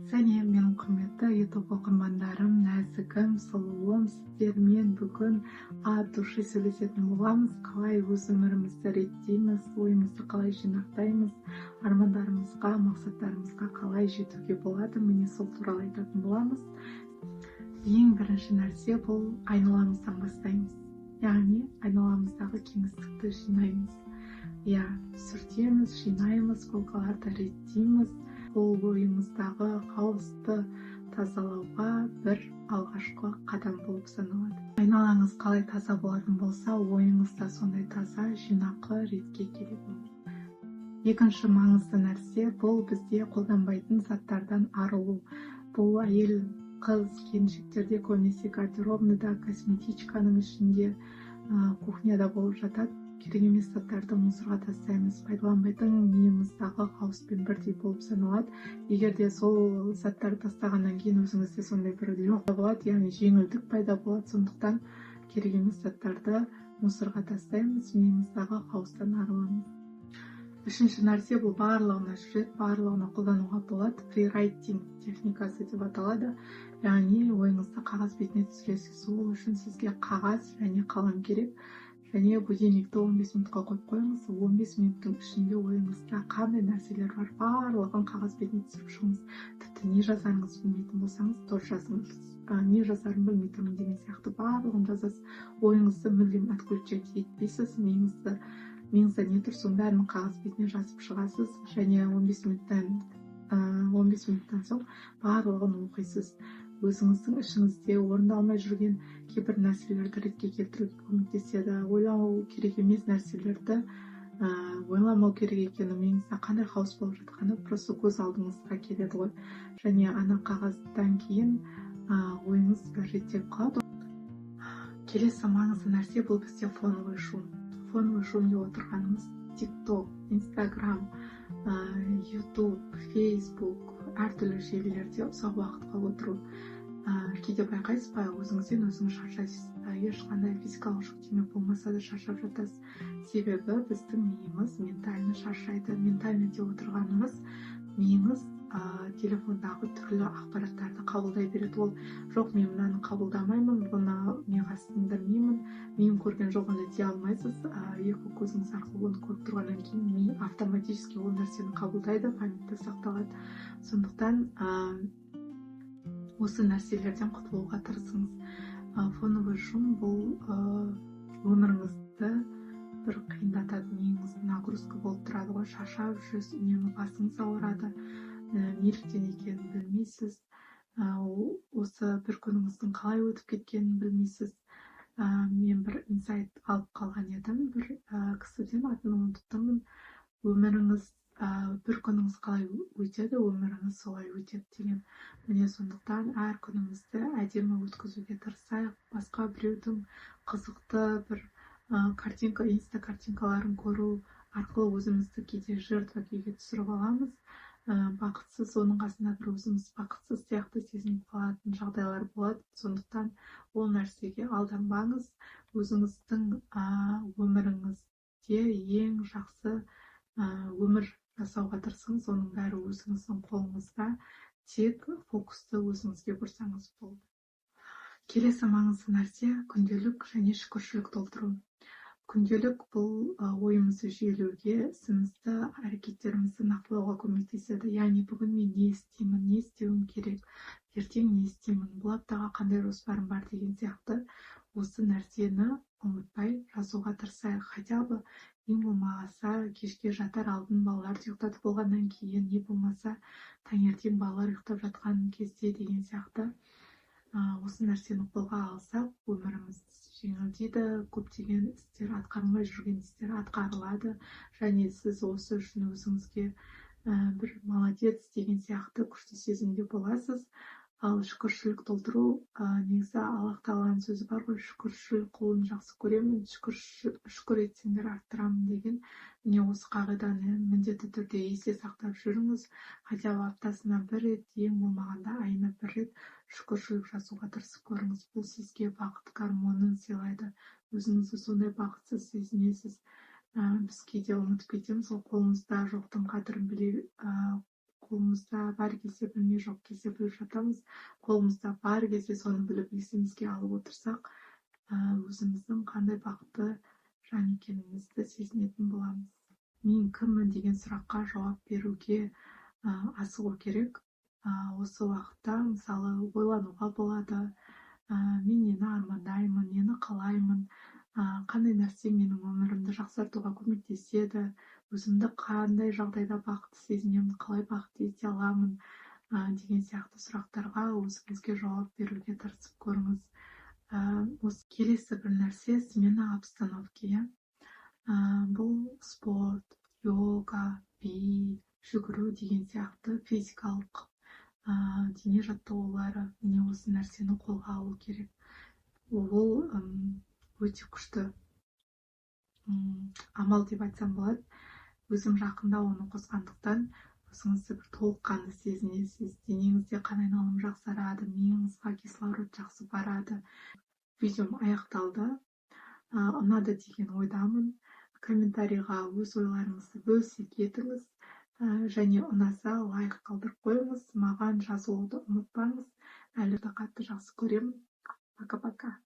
Сәлем, менің құрметті YouTube оқырмандарым, нәзігім, сұлуым, сіздермен бүгін от души сөйлесетін боламыз. Қалай өз өмірімізді реттейміз, ойымызды қалай жинақтаймыз, армандарымызға, мақсаттарымызға қалай жетуге болады, міне сол туралы айтатын боламыз. Ең бірінші нәрсе бұл айналамыздан бастаймыз. Яғни айналамыздағы кеңістікті жинаймыз. Сүртеміз, жинаймыз, полкаларды реттейміз. Бұл ойымыздағы хаосты тазалауға бір алғашқы қадам болып саналады. Айналаңыз қалай таза болатын болса, ойыңыз да сондай таза, жинақы, ретке келе болады. Екінші маңызды нәрсе бұл бізде қолданбайтын заттардан арылу. Бұл әйел, қыз, келіншектерде көбінесе гардеробныда, косметичканың ішінде, кухняда болып жатады. Керек емес заттарды мусорға тастаймыз. Пайдаланбайтын миымыздағы хаоспен бірдей болып саналады. Егер де сол заттарды тастағаннан кейін өзіңізде сондай бір легкость болады, яғни жеңілдік пайда болады. Сондықтан керек емес заттарды мусорға тастаймыз, миымыздағы хаостан арыламыз. Үшінші нәрсе бұл барлығына жүреді, барлығына қолдануға болады. Фрирайтинг техникасы деп аталады. Яғни ойыңызды қағаз бетіне түсіресіз. Ол үшін сізге қағаз және қалам керек. Және будильникті 15 минутқа қойып қойыңыз. 15 минуттың ішінде ойыңызда қандай нәрселер бар, барлығын қағаз бетіне түсіріп шығыңыз. Тіпті не жазарыңыз білмейтін болсаңыз, дұрыс жазыңыз. Не жазарын білмей тұрмын деген сияқты барлығын жазасыз. Ойыңызды мүлдем отключать етпейсіз. Миыңызда не тұр, соның бәрін қағаз бетіне жазып шығасыз. Және 15 минуттан соң барлығын оқисыз. Өзіңіздің ішіңізде орындалмай жүрген кейбір нәрселерді ретке келтіруге көмектеседі. Ойлау керек емес нәрселерді ойламау керек екені, миыңызда қандай хаос болып жатқаны просто көз алдыңызға келеді ғой. Және ана қағаздан кейін ойыңыз реттеліп қалады. Келесі маңызды нәрсе бұл бізде фоновый шум. Фоновый шум деп отырғанымыз TikTok, Instagram, YouTube, Facebook, әртүрлі желілерде ұзақ уақытқа отыру. Кейде байқайсыз ба, өзіңізден өзіңіз шаршайсыз. Ешқандай физикалық жүктеме болмаса да шаршап жатасыз. Себебі біздің миымыз ментально шаршайды. Ментально деп отырғанымыз миыңыз телефондағы түрлі ақпараттарды қабылдай береді. Ол жоқ, мен мынаны қабылдамаймын, бұны миға сіңдірмеймін, миым көрген жоқ, оны дей алмайсыз. Екі көзіңіз арқылы оны көріп тұрғаннан кейін ми автоматически ол нәрсені қабылдайды, памятта сақталады. Сондықтан осы нәрселерден құтылуға тырысыңыз. Фоновый шум бұл өміріңізді бір қиындатады, миыңыз нагрузка болып тұрады ғой, шаршап жүрсіз, үнемі басыңыз ауырады, неліктен екенін білмейсіз, осы бір күніңіздің қалай өтіп кеткенін білмейсіз. Мен бір инсайт алып қалған едім, бір кісіден, атын ұмытыптымын. Өміріңіз, бір күніңіз қалай өтеді, өміріңіз солай өтеді деген. Міне сондықтан әр күнімізді әдемі өткізуге тырысайық. Басқа біреудің қызықты бір инста картинкаларын көру арқылы өзімізді кейде жертва күйге түсіріп аламыз. Бақытсыз, оның қасында бір өзіміз бақытсыз сияқты сезініп қалатын жағдайлар болады. Сондықтан ол нәрсеге алданбаңыз. Өзіңіздің өміріңізде ең жақсы өмір жасауға тырысыңыз. Оның бәрі өзіңіздің қолыңызда. Тек фокусты өзіңізге бұрсаңыз болды. Келесі маңызды нәрсе күнделік және шүкіршілік толтыру. Күнделік бұл ойымызды жүйелеуге, ісімізді, әрекеттерімізді нақтылауға көмектеседі. Яғни бүгін мен не істеймін, не істеуім керек, ертең не істеймін, бұл аптаға қандай жоспарым бар деген сияқты осы нәрсені ұмытпай жазуға тырысайық. Хотя бы ең болмағаса кешке жатар алдын балаларды ұйықтатып болғаннан кейін, не болмаса таңертең балалар ұйықтап жатқан кезде деген сияқты осы нәрсені қолға алсақ, өміріміз жеңілдейді, көптеген істер, атқарылмай жүрген істер атқарылады, және сіз осы үшін өзіңізге бір молодец деген сияқты күшті сезімде боласыз. Ал шүкіршілік толтыру, негізі Аллах тағаланың сөзі бар ғой, шүкіршілік құлын жақсы көремін, шүкір етсеңдер арттырамын деген. Міне осы қағиданы міндетті түрде есте сақтап жүріңіз. Хотя аптасына бір рет, ең болмағанда айына бір рет шүкіршілік жасауға тырысып көріңіз. Бұл сізге бақыт гормонын сыйлайды. Өзіңізді сондай бақытсыз сезінесіз. Біз кейде ұмытып кетеміз, қолымызда жоқтың қадірін қолымызда бар кезде білмей, жоқ кезде біліп жатамыз. Қолымызда бар кезде соны біліп есімізге алып отырсақ, өзіміздің қандай бақытты жан екенімізді сезінетін боламыз. Мен кіммін деген сұраққа жауап беруге асығу керек. Осы уақытта мысалы ойлануға болады, мен нені армандаймын, нені қалаймын, қандай нәрсе менің өмірімді жақсартуға көмектеседі, өзімді қандай жағдайда бақытты сезінемін, қалай бақытты ете аламын, деген сияқты сұрақтарға өзіңізге жауап беруге тырысып көріңіз. Осы келесі бір нәрсе — смена обстановки. Бұл спорт, йога, би, жүгіру деген сияқты физикалық дене жаттығулары. Міне осы нәрсені қолға алу керек. Ол өте күшті амал деп айтсам болады. Өзім жақында оны қосқандықтан өзіңізді бір толыққанды сезінесіз. Денеңізде қан айналымы жақсарады, миыңызға кислород жақсы барады. Видеом аяқталды. Ұнады деген ойдамын. Комментарийға өз ойларыңызды бөлісе кетіңіз. Және ұнаса лайк қалдырып қойыңыз. Маған жазылуды ұмытпаңыз. Әлі де қатты жақсы көремін. Пока-пока.